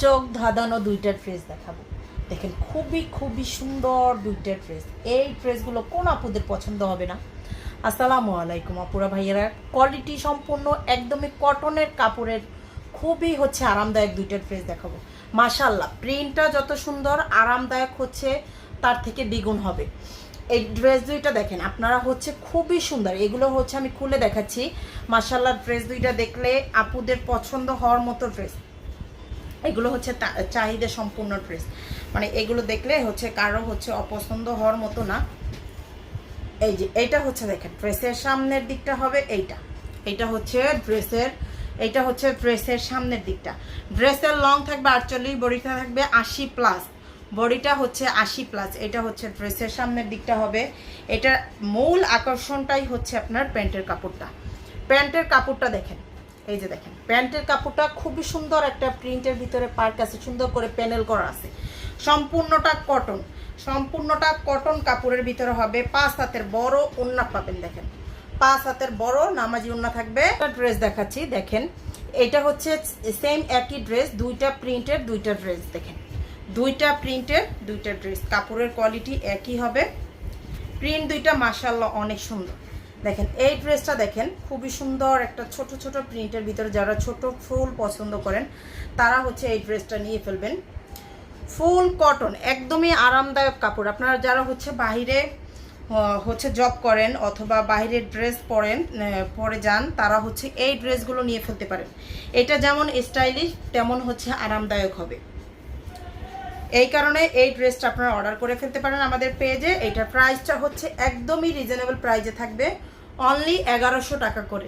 চোখ ধাঁধানো দুইটা ড্রেস দেখাবো। দেখেন খুবই খুবই সুন্দর দুইটা ড্রেস। এই ড্রেসগুলো কোন আপুদের পছন্দ হবে না? আসসালামু আলাইকুম আপুরা ভাইয়েরা, কোয়ালিটি সম্পূর্ণ একদমই কটনের কাপড়ের খুবই আরামদায়ক দুইটা ড্রেস দেখাবো। মাশাআল্লাহ, প্রিন্টটা যত সুন্দর আরামদায়ক তার থেকে দ্বিগুণ হবে। এই ড্রেস দুইটা দেখেন আপনারা খুবই সুন্দর। এগুলো আমি খুলে দেখাচ্ছি। মাশাআল্লাহ, ড্রেস দুইটা দেখলে আপুদের পছন্দ হওয়ার মতো ড্রেস। এগুলো চাহিদা সম্পূর্ণ ড্রেস, মানে এগুলো দেখলে কারো অপছন্দ হওয়ার মতো না। এই যে এইটা দেখেন ড্রেসের সামনের দিকটা হবে এইটা। এইটা ড্রেসের সামনের দিকটা। ড্রেসের লং থাকবে 48, বডিটা থাকবে 80+। বডিটা 80+। এটা ড্রেসের সামনের দিকটা হবে। এটা মূল আকর্ষণটাই আপনার প্যান্টের কাপড়টা। প্যান্টের কাপড়টা দেখেন, এই যে দেখেন প্যান্টের কাপড়টা খুবই সুন্দর একটা প্রিন্টের ভিতরে পার্ক আছে, সুন্দর করে প্যানেল করা আছে। সম্পূর্ণটা কটন কাপড়ের ভিতরে হবে। 5 হাতের বড় ওড়না পাবেন। দেখেন 5 হাতের বড় নামাজি ওড়না থাকবে। ড্রেস দেখাচ্ছি, দেখেন এটা সেম একই ড্রেস, দুইটা প্রিন্টের দুইটা ড্রেস। দেখেন দুইটা প্রিন্টের দুইটা ড্রেস, কাপড়ের কোয়ালিটি একই হবে। প্রিন্ট দুইটা মাশাআল্লাহ অনেক সুন্দর। দেখেন এই ড্রেসটা দেখেন খুবই সুন্দর একটা ছোট ছোট প্রিন্টের ভিতরে। যারা ছোট ফুল পছন্দ করেন তারা এই ড্রেসটা নিয়ে ফেলবেন। ফুল কটন, একদমই আরামদায়ক কাপড়। আপনারা যারা বাইরে জব করেন অথবা বাইরের ড্রেস পরে যান, তারা এই ড্রেসগুলো নিয়ে ফেলতে পারেন। এটা যেমন স্টাইলিশ তেমন আরামদায়ক হবে। এই কারণে এই ড্রেসটা আপনারা অর্ডার করে ফেলতে পারেন আমাদের পেজে। এইটার প্রাইসটা একদমই রিজনেবল প্রাইসে থাকবে, অনলি 1100 টাকা করে।